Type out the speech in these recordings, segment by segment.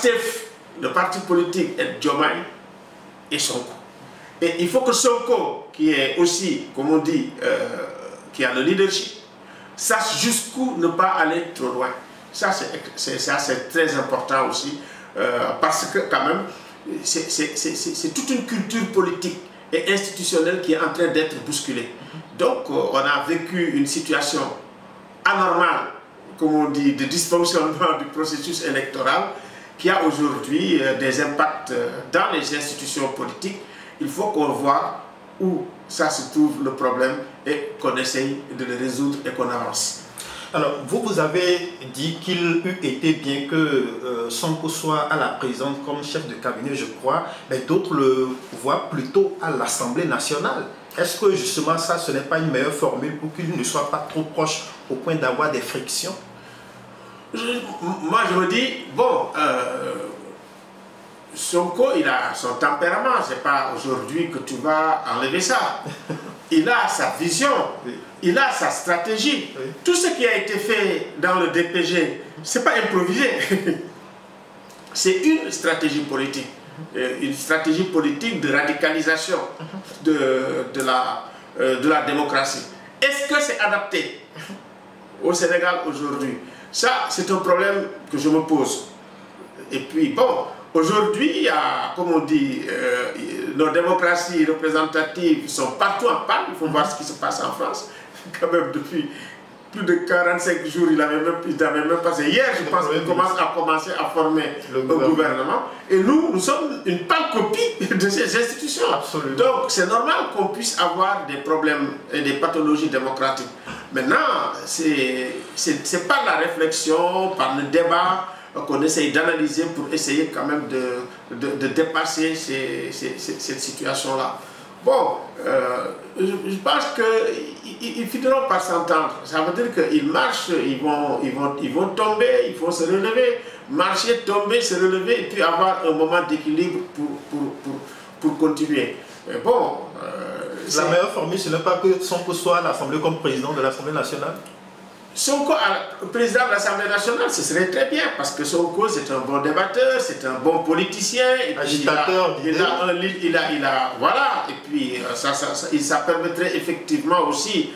PASTEF, le parti politique, est Diomaye et Sonko. Et il faut que Sonko, qui est aussi, comme on dit, qui a le leadership, sache jusqu'où ne pas aller trop loin. Ça, c'est très important aussi, parce que quand même, c'est toute une culture politique et institutionnelle qui est en train d'être bousculée. Donc, on a vécu une situation anormale, comme on dit, de dysfonctionnement du processus électoral, qui a aujourd'hui des impacts dans les institutions politiques. Il faut qu'on voit où ça se trouve le problème et qu'on essaye de le résoudre et qu'on avance. Alors, vous avez dit qu'il eût été bien que Sonko soit à la présidence comme chef de cabinet, je crois, mais d'autres le voient plutôt à l'Assemblée nationale. Est-ce que justement ça, ce n'est pas une meilleure formule pour qu'il ne soit pas trop proche au point d'avoir des frictions? Moi, je me dis, bon, Sonko, il a son tempérament, c'est pas aujourd'hui que tu vas enlever ça. Il a sa vision, il a sa stratégie. Tout ce qui a été fait dans le DPG, c'est pas improvisé. C'est une stratégie politique. Une stratégie politique de radicalisation de la démocratie. Est-ce que c'est adapté au Sénégal aujourd'hui? Ça, c'est un problème que je me pose. Et puis, bon, aujourd'hui, il y a, comme on dit, nos démocraties représentatives sont partout en panne. Il faut voir ce qui se passe en France. Quand même, depuis plus de 45 jours, il n'avait même passé. Hier, je pense qu'il a commencé à former le gouvernement. Et nous sommes une pâle copie de ces institutions. Absolument. Donc, c'est normal qu'on puisse avoir des problèmes et des pathologies démocratiques. Maintenant, c'est par la réflexion, par le débat, qu'on essaye d'analyser pour essayer quand même de dépasser cette situation-là. Bon, je pense qu'ils finiront par s'entendre. Ça veut dire qu'ils marchent, ils vont tomber, ils vont se relever, marcher, tomber, se relever, et puis avoir un moment d'équilibre pour continuer. Mais bon... la meilleure formule, ce n'est pas que Sonko soit à l'Assemblée comme président de l'Assemblée nationale? Sonko, président de l'Assemblée nationale, ce serait très bien, parce que Sonko, c'est un bon débatteur, c'est un bon politicien. Et agitateur, voilà, et puis ça permettrait effectivement aussi,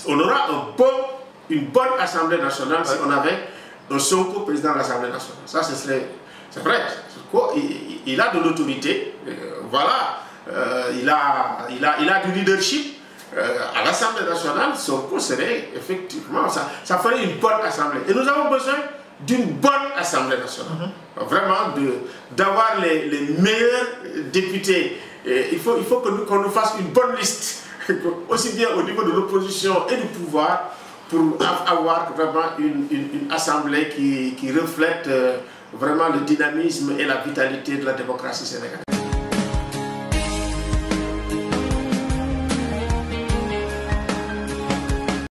on aura une bonne Assemblée nationale si on avait un Sonko président de l'Assemblée nationale. Ça, c'est vrai. Sonko, il a de l'autorité, voilà, il a du leadership. À l'Assemblée nationale, Sonko serait effectivement, ça ferait une bonne Assemblée. Et nous avons besoin d'une bonne Assemblée nationale. Vraiment, d'avoir les meilleurs députés. Et il faut qu'on nous fasse une bonne liste, aussi bien au niveau de l'opposition et du pouvoir, pour avoir vraiment une Assemblée qui reflète vraiment le dynamisme et la vitalité de la démocratie sénégalaise.